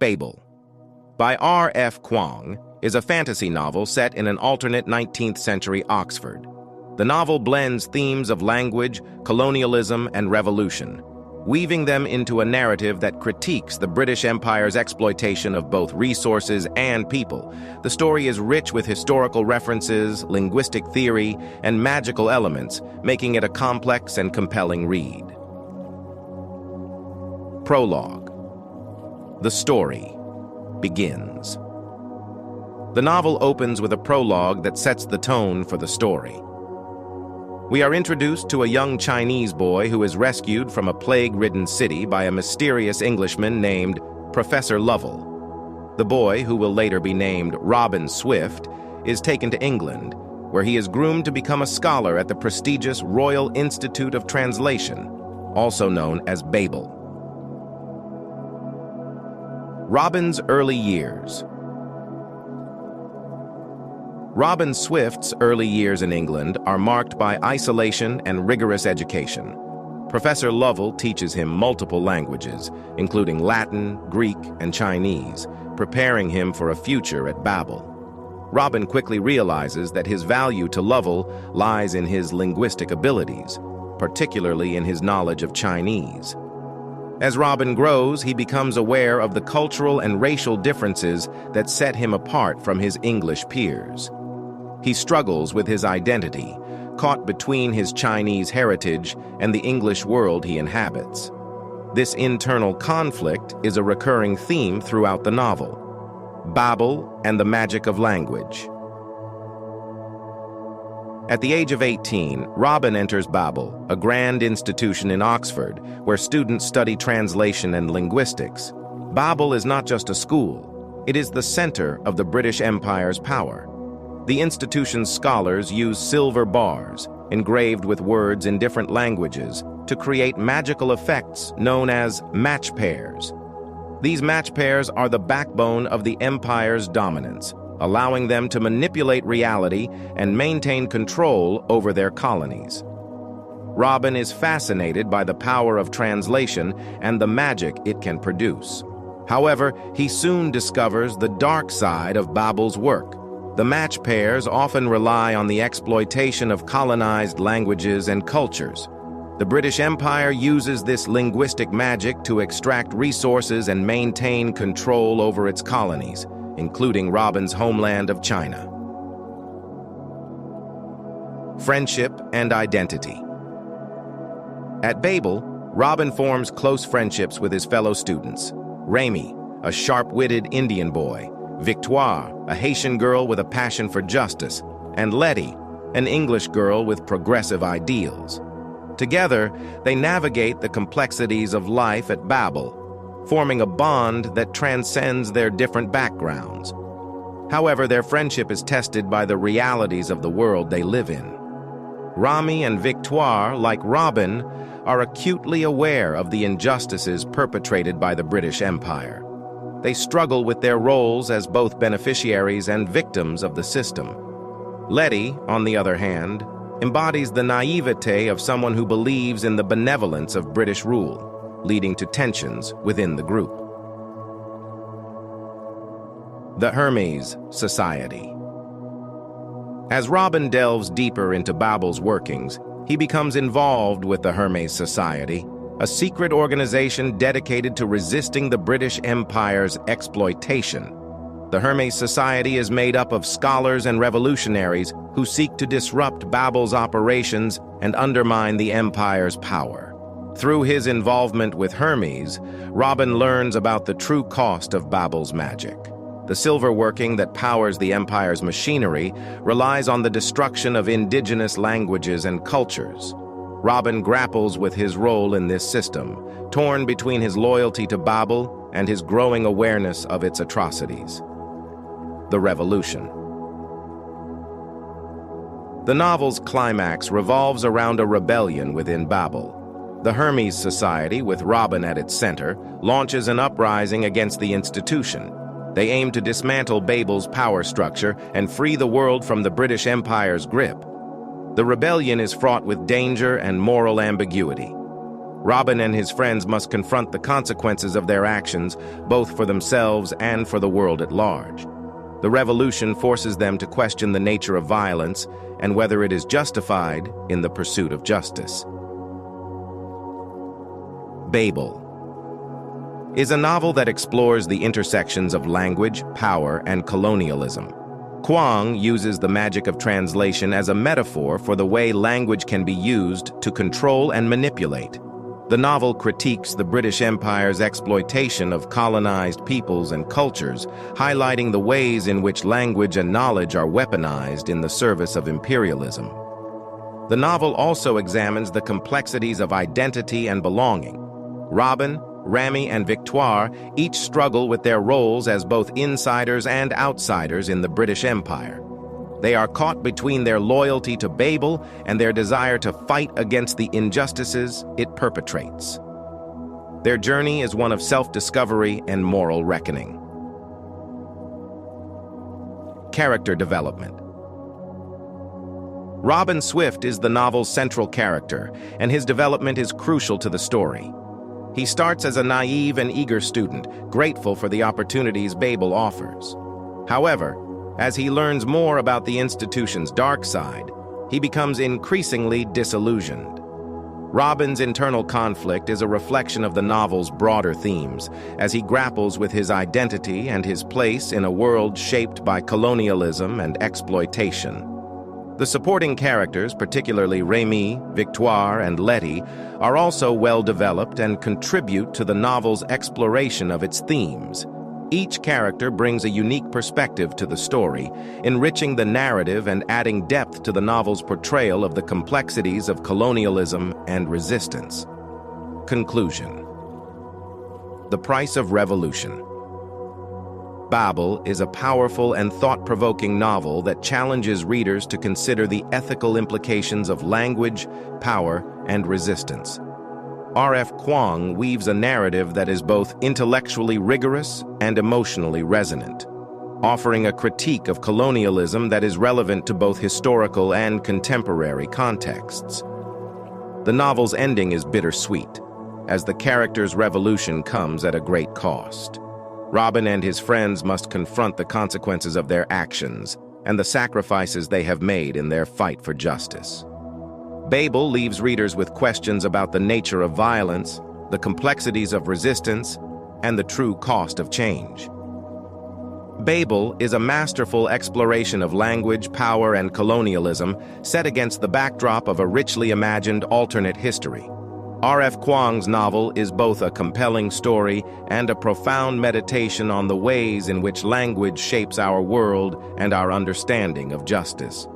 Babel, by R.F. Kuang, is a fantasy novel set in an alternate 19th century Oxford. The novel blends themes of language, colonialism, and revolution, weaving them into a narrative that critiques the British Empire's exploitation of both resources and people. The story is rich with historical references, linguistic theory, and magical elements, making it a complex and compelling read. Prologue. The story begins. The novel opens with a prologue that sets the tone for the story. We are introduced to a young Chinese boy who is rescued from a plague-ridden city by a mysterious Englishman named Professor Lovell. The boy, who will later be named Robin Swift, is taken to England, where he is groomed to become a scholar at the prestigious Royal Institute of Translation, also known as Babel. Robin's early years. Robin Swift's early years in England are marked by isolation and rigorous education. Professor Lovell teaches him multiple languages, including Latin, Greek, and Chinese, preparing him for a future at Babel. Robin quickly realizes that his value to Lovell lies in his linguistic abilities, particularly in his knowledge of Chinese. As Robin grows, he becomes aware of the cultural and racial differences that set him apart from his English peers. He struggles with his identity, caught between his Chinese heritage and the English world he inhabits. This internal conflict is a recurring theme throughout the novel. Babel and the magic of language. At the age of 18, Robin enters Babel, a grand institution in Oxford, where students study translation and linguistics. Babel is not just a school, it is the center of the British Empire's power. The institution's scholars use silver bars, engraved with words in different languages, to create magical effects known as match pairs. These match pairs are the backbone of the Empire's dominance, allowing them to manipulate reality and maintain control over their colonies. Robin is fascinated by the power of translation and the magic it can produce. However, he soon discovers the dark side of Babel's work. The match pairs often rely on the exploitation of colonized languages and cultures. The British Empire uses this linguistic magic to extract resources and maintain control over its colonies, including Robin's homeland of China. Friendship and identity. At Babel, Robin forms close friendships with his fellow students. Remy, a sharp-witted Indian boy, Victoire, a Haitian girl with a passion for justice, and Letty, an English girl with progressive ideals. Together, they navigate the complexities of life at Babel, forming a bond that transcends their different backgrounds. However, their friendship is tested by the realities of the world they live in. Remy and Victoire, like Robin, are acutely aware of the injustices perpetrated by the British Empire. They struggle with their roles as both beneficiaries and victims of the system. Letty, on the other hand, embodies the naivete of someone who believes in the benevolence of British rule, leading to tensions within the group. The Hermes Society. As Robin delves deeper into Babel's workings, he becomes involved with the Hermes Society, a secret organization dedicated to resisting the British Empire's exploitation. The Hermes Society is made up of scholars and revolutionaries who seek to disrupt Babel's operations and undermine the Empire's power. Through his involvement with Hermes, Robin learns about the true cost of Babel's magic. The silver working that powers the Empire's machinery relies on the destruction of indigenous languages and cultures. Robin grapples with his role in this system, torn between his loyalty to Babel and his growing awareness of its atrocities. The Revolution. The novel's climax revolves around a rebellion within Babel. The Hermes Society, with Robin at its center, launches an uprising against the institution. They aim to dismantle Babel's power structure and free the world from the British Empire's grip. The rebellion is fraught with danger and moral ambiguity. Robin and his friends must confront the consequences of their actions, both for themselves and for the world at large. The revolution forces them to question the nature of violence and whether it is justified in the pursuit of justice. Babel is a novel that explores the intersections of language, power, and colonialism. Kuang uses the magic of translation as a metaphor for the way language can be used to control and manipulate. The novel critiques the British Empire's exploitation of colonized peoples and cultures, highlighting the ways in which language and knowledge are weaponized in the service of imperialism. The novel also examines the complexities of identity and belonging. Robin, Rami, and Victoire each struggle with their roles as both insiders and outsiders in the British Empire. They are caught between their loyalty to Babel and their desire to fight against the injustices it perpetrates. Their journey is one of self-discovery and moral reckoning. Character development. Robin Swift is the novel's central character, and his development is crucial to the story. He starts as a naive and eager student, grateful for the opportunities Babel offers. However, as he learns more about the institution's dark side, he becomes increasingly disillusioned. Robin's internal conflict is a reflection of the novel's broader themes, as he grapples with his identity and his place in a world shaped by colonialism and exploitation. The supporting characters, particularly Remy, Victoire, and Letty, are also well-developed and contribute to the novel's exploration of its themes. Each character brings a unique perspective to the story, enriching the narrative and adding depth to the novel's portrayal of the complexities of colonialism and resistance. Conclusion. The Price of Revolution. Babel is a powerful and thought-provoking novel that challenges readers to consider the ethical implications of language, power, and resistance. R.F. Kuang weaves a narrative that is both intellectually rigorous and emotionally resonant, offering a critique of colonialism that is relevant to both historical and contemporary contexts. The novel's ending is bittersweet, as the character's revolution comes at a great cost. Robin and his friends must confront the consequences of their actions and the sacrifices they have made in their fight for justice. Babel leaves readers with questions about the nature of violence, the complexities of resistance, and the true cost of change. Babel is a masterful exploration of language, power, and colonialism set against the backdrop of a richly imagined alternate history. R.F. Kuang's novel is both a compelling story and a profound meditation on the ways in which language shapes our world and our understanding of justice.